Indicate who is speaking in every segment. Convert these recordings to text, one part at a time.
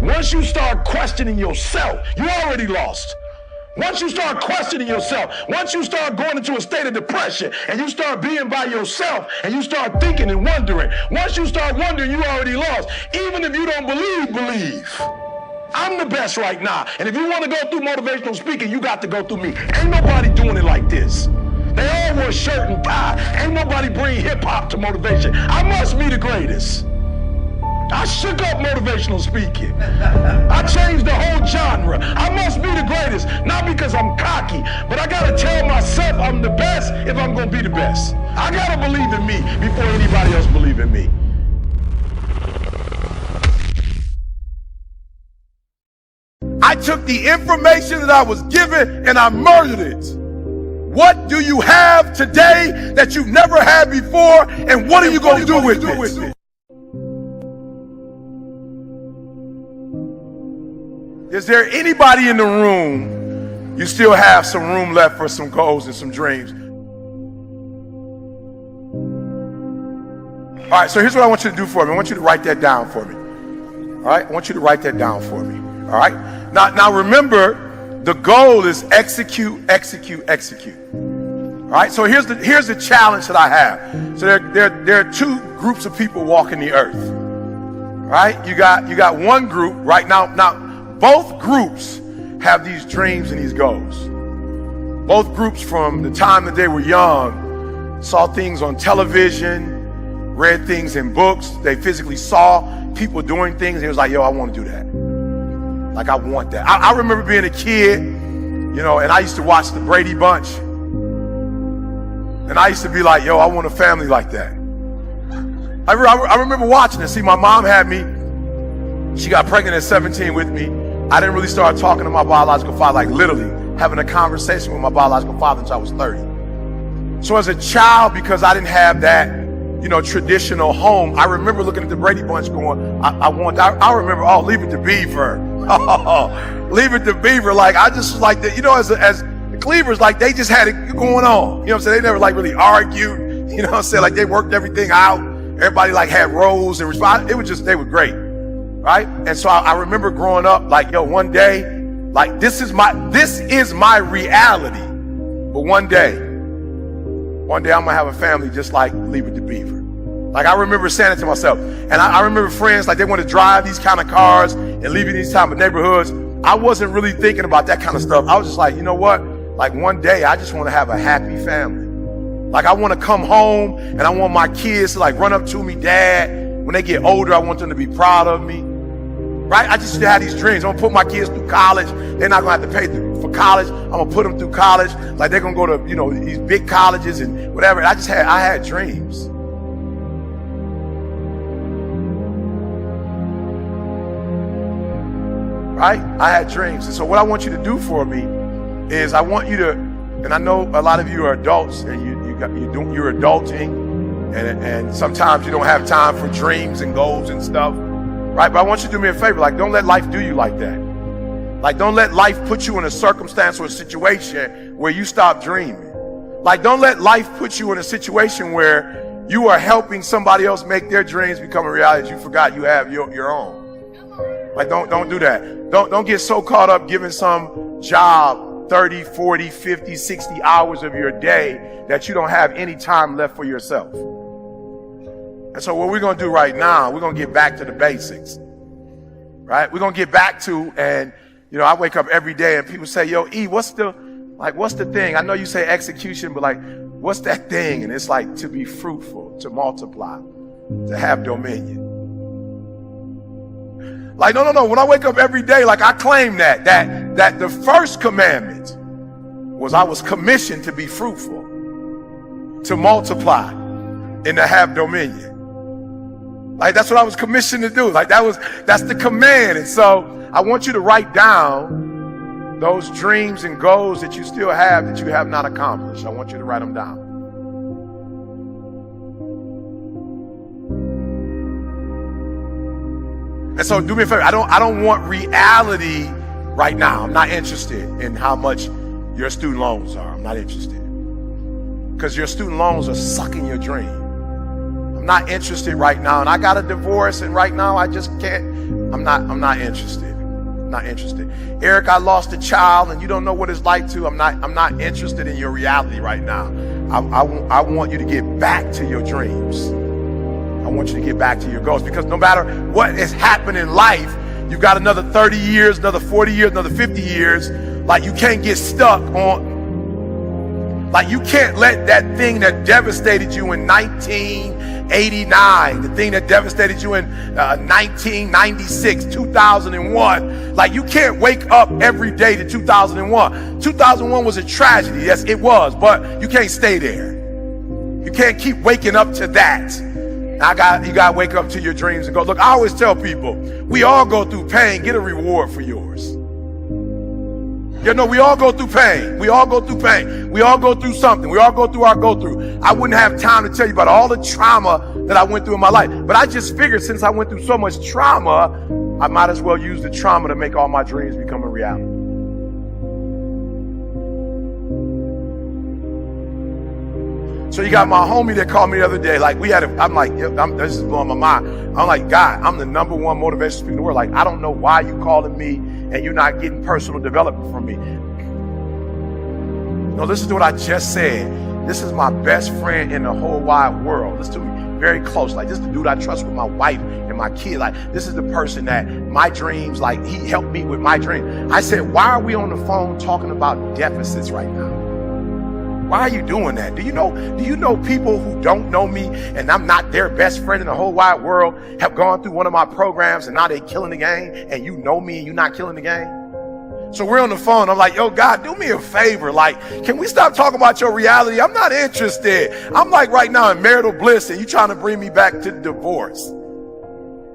Speaker 1: Once you start questioning yourself, you already lost. Once you start questioning yourself, once you start going into a state of depression and you start being by yourself and you start thinking and wondering, once you start wondering, you already lost. Even if you don't believe. I'm the best right now. And if you want to go through motivational speaking, you got to go through me. Ain't nobody doing it like this. They all wear shirt and tie. Ain't nobody bring hip hop to motivation. I must be the greatest. I shook up motivational speaking. I changed the whole genre. I must be the greatest, not because I'm cocky, but I gotta tell myself I'm the best if I'm gonna be the best. I gotta believe in me before anybody else believe in me.
Speaker 2: I took the information that I was given and I murdered it. What do you have today that you've never had before, and what are you gonna do with it? Is there anybody in the room, you still have some room left for some goals and some dreams? All right, so here's what I want you to do for me. I want you to write that down for me. All right, I want you to write that down for me. All right, now remember, the goal is execute. All right, so here's the challenge that I have. So there are two groups of people walking the earth. All right, you got one group right now. Now, both groups have these dreams and these goals. Both groups, from the time that they were young, saw things on television, read things in books. They physically saw people doing things. And it was like, yo, I want to do that. Like, I want that. I remember being a kid, you know, and I used to watch the Brady Bunch. And I used to be like, yo, I want a family like that. I remember watching it. See, my mom had me. She got pregnant at 17 with me. I didn't really start talking to my biological father, like literally having a conversation with my biological father until I was 30. So as a child, because I didn't have that, you know, traditional home, I remember looking at the Brady Bunch going, I remember, oh, Leave It to Beaver. Oh, Leave It to Beaver. Like, I just was like, you know, as the Cleavers, like, they just had it going on. You know what I'm saying? They never like really argued. You know what I'm saying? Like, they worked everything out. Everybody like had roles and response. It was just, they were great. Right? And so I remember growing up, like, yo, one day, like, this is my reality. But one day I'm gonna have a family just like Leave It to Beaver. Like, I remember saying it to myself. And I remember friends, like, they want to drive these kind of cars and live in these type of neighborhoods. I wasn't really thinking about that kind of stuff. I was just like, you know what? Like, one day I just want to have a happy family. Like, I want to come home and I want my kids to like run up to me, Dad. When they get older, I want them to be proud of me. Right? I just had these dreams. I'm gonna put my kids through college. They're not gonna have to pay for college. I'm gonna put them through college. Like, they're gonna go to, you know, these big colleges and whatever. And I had dreams. Right? I had dreams. And so what I want you to do for me is, I want you to, and I know a lot of you are adults and you're adulting, and sometimes you don't have time for dreams and goals and stuff. Right? But I want you to do me a favor. Like, don't let life do you like that. Like, don't let life put you in a circumstance or a situation where you stop dreaming. Like, don't let life put you in a situation where you are helping somebody else make their dreams become a reality. You forgot you have your own. Like, don't do that. Don't get so caught up giving some job 30, 40, 50, 60 hours of your day that you don't have any time left for yourself. And so what we're going to do right now, we're going to get back to the basics, right? We're going to get back to, and, you know, I wake up every day and people say, yo, E, what's the thing? I know you say execution, but like, what's that thing? And it's like, to be fruitful, to multiply, to have dominion. Like, no. When I wake up every day, like, I claim that the first commandment was I was commissioned to be fruitful, to multiply, and to have dominion. Like, that's what I was commissioned to do. Like, that's the command. And so I want you to write down those dreams and goals that you still have that you have not accomplished. I want you to write them down. And so do me a favor. I don't want reality right now. I'm not interested in how much your student loans are. I'm not interested. Because your student loans are sucking your dream. I'm I'm not interested right now. And I got a divorce, and right now I just can't. I'm not interested. I'm not interested. Eric, I lost a child, and you don't know what it's like to. I'm not interested in your reality right now. I want you to get back to your dreams. I want you to get back to your goals, because no matter what has happened in life, you've got another 30 years, another 40 years, another 50 years. Like, you can't get stuck on, like, you can't let that thing that devastated you in 1989, the thing that devastated you in 1996, 2001, like, you can't wake up every day to 2001. 2001 was a tragedy, yes it was, but you can't stay there. You can't keep waking up to that. You gotta wake up to your dreams and go. Look, I always tell people, we all go through pain. Get a reward for yours. You know, we all go through pain. We all go through pain. We all go through something. We all go through our go through. I wouldn't have time to tell you about all the trauma that I went through in my life. But I just figured, since I went through so much trauma, I might as well use the trauma to make all my dreams become a reality. So you got my homie that called me the other day. Like, I'm like, this is blowing my mind. I'm like, God, I'm the #1 motivational speaker in the world. Like, I don't know why you calling me and you're not getting personal development from me. No, listen to what I just said. This is my best friend in the whole wide world. Listen to me very close. Like, this is the dude I trust with my wife and my kid. Like, this is the person that my dreams, like, he helped me with my dream. I said, why are we on the phone talking about deficits right now? Why are you doing that? Do you know people who don't know me and I'm not their best friend in the whole wide world have gone through one of my programs and now they're killing the game, and you know me and you're not killing the game? So we're on the phone. I'm like, yo, God, do me a favor. Like, can we stop talking about your reality? I'm not interested. I'm like right now in marital bliss, and you trying to bring me back to divorce.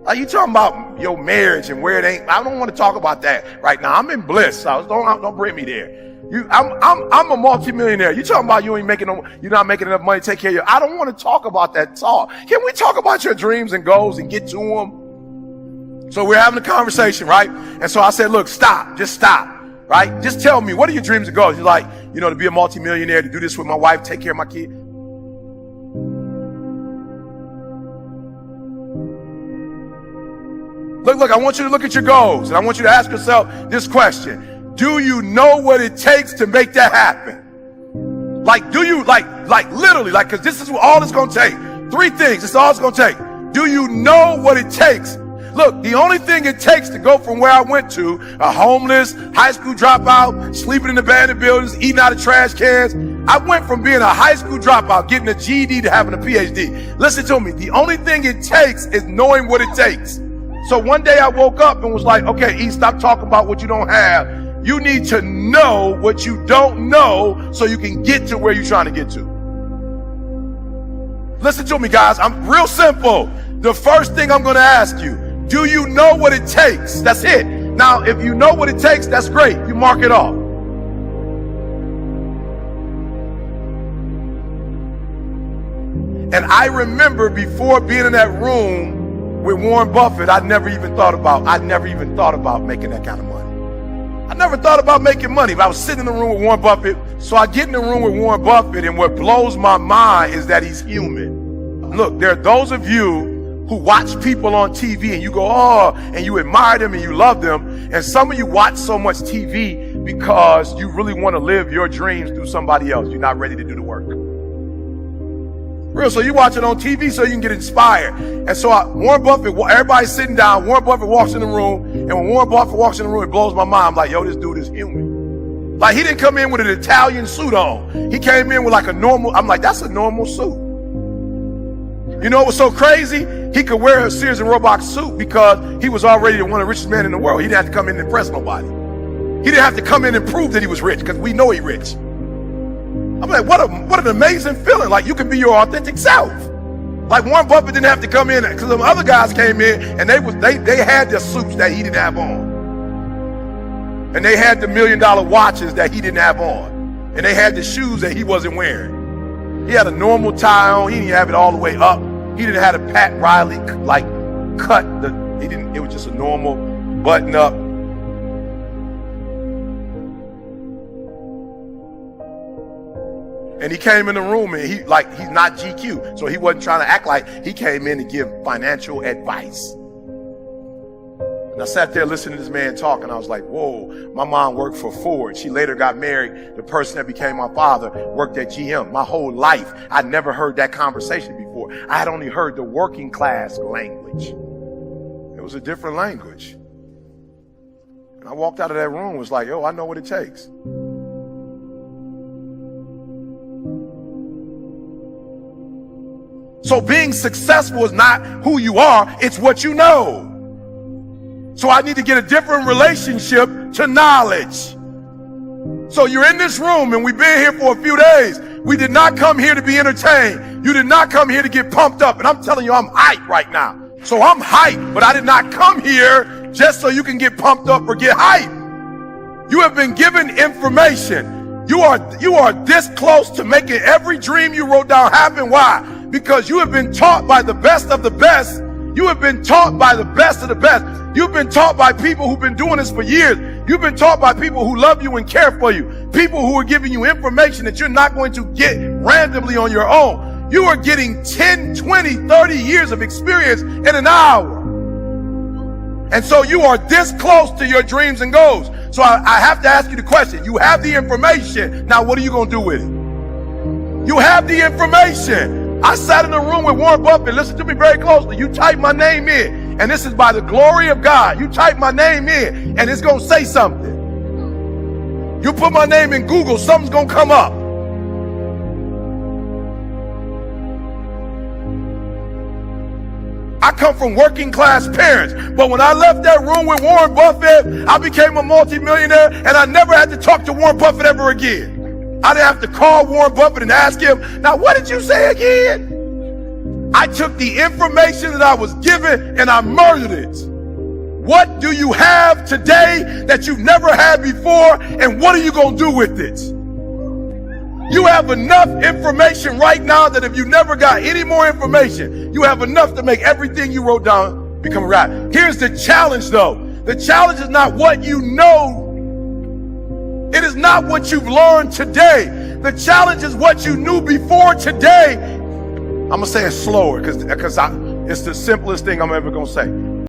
Speaker 2: Like, you talking about your marriage and where it ain't. I don't want to talk about that right now. I'm in bliss, so don't bring me there. I'm a multimillionaire. You talking about you're not making enough money to take care of you. I don't want to talk about that talk. Can we talk about your dreams and goals and get to them? So we're having a conversation, right? And so I said, look, just stop, right? Just tell me, what are your dreams and goals? He's like, to be a multimillionaire, to do this with my wife, take care of my kid. Look, I want you to look at your goals, and I want you to ask yourself this question. Do you know what it takes to make that happen? Like, do you, like literally, like, because this is all it's going to take. 3 things, this is all it's going to take. Do you know what it takes? Look, the only thing it takes to go from where I went to, a homeless, high school dropout, sleeping in abandoned buildings, eating out of trash cans. I went from being a high school dropout, getting a GED, to having a PhD. Listen to me. The only thing it takes is knowing what it takes. So one day I woke up and was like, okay, E, stop talking about what you don't have. You need to know what you don't know so you can get to where you're trying to get to. Listen to me, guys. I'm real simple. The first thing I'm going to ask you, do you know what it takes? That's it. Now, if you know what it takes, that's great. You mark it off. And I remember before being in that room with Warren Buffett, I never even thought about making that kind of money. I never thought about making money, but I was sitting in the room with Warren Buffett. So I get in the room with Warren Buffett, and what blows my mind is that he's human. Look, there are those of you who watch people on TV and you go, oh, and you admire them and you love them. And some of you watch so much TV because you really want to live your dreams through somebody else. You're not ready to do the work. Real, so you watch it on TV so you can get inspired. And so Warren Buffett, everybody's sitting down, Warren Buffett walks in the room, and when Warren Buffett walks in the room, it blows my mind. I'm like, yo, this dude is human. Like, he didn't come in with an Italian suit on. He came in with like a normal, I'm like, that's a normal suit. You know what was so crazy? He could wear a Sears and Roebuck suit because he was already one of the richest men in the world. He didn't have to come in and impress nobody. He didn't have to come in and prove that he was rich, because we know he's rich. I'm like, what an amazing feeling. Like, you can be your authentic self. Like, Warren Buffett didn't have to come in, because some other guys came in and they had the suits that he didn't have on. And they had the $1 million watches that he didn't have on. And they had the shoes that he wasn't wearing. He had a normal tie on. He didn't have it all the way up. He didn't have a Pat Riley like cut. It was just a normal button up. And he came in the room and he's not GQ. So he wasn't trying to act like he came in to give financial advice. And I sat there listening to this man talk, and I was like, whoa, my mom worked for Ford. She later got married. The person that became my father worked at GM. My whole life, I never heard that conversation before. I had only heard the working class language. It was a different language. And I walked out of that room, was like, yo, I know what it takes. So being successful is not who you are, it's what you know. So I need to get a different relationship to knowledge. So you're in this room and we've been here for a few days. We did not come here to be entertained. You did not come here to get pumped up. And I'm telling you, I'm hyped right now. So I'm hyped, but I did not come here just so you can get pumped up or get hyped. You have been given information. You are this close to making every dream you wrote down happen. Why? Because you have been taught by the best of the best. You have been taught by the best of the best. You've been taught by people who've been doing this for years. You've been taught by people who love you and care for you. People who are giving you information that you're not going to get randomly on your own. You are getting 10, 20, 30 years of experience in an hour. And so you are this close to your dreams and goals. So I have to ask you the question. You have the information. Now what are you going to do with it? You have the information. I sat in a room with Warren Buffett. Listen to me very closely. You type my name in, and this is by the glory of God. You type my name in, and it's going to say something. You put my name in Google, something's going to come up. I come from working class parents, but when I left that room with Warren Buffett, I became a multimillionaire, and I never had to talk to Warren Buffett ever again. I didn't have to call Warren Buffett and ask him, now what did you say again? I took the information that I was given and I murdered it. What do you have today that you've never had before, and what are you going to do with it? You have enough information right now that if you never got any more information, you have enough to make everything you wrote down become a rap. Here's the challenge though. The challenge is not what you know. It is not what you've learned today. The challenge is what you knew before today. I'm going to say it slower because it's the simplest thing I'm ever going to say.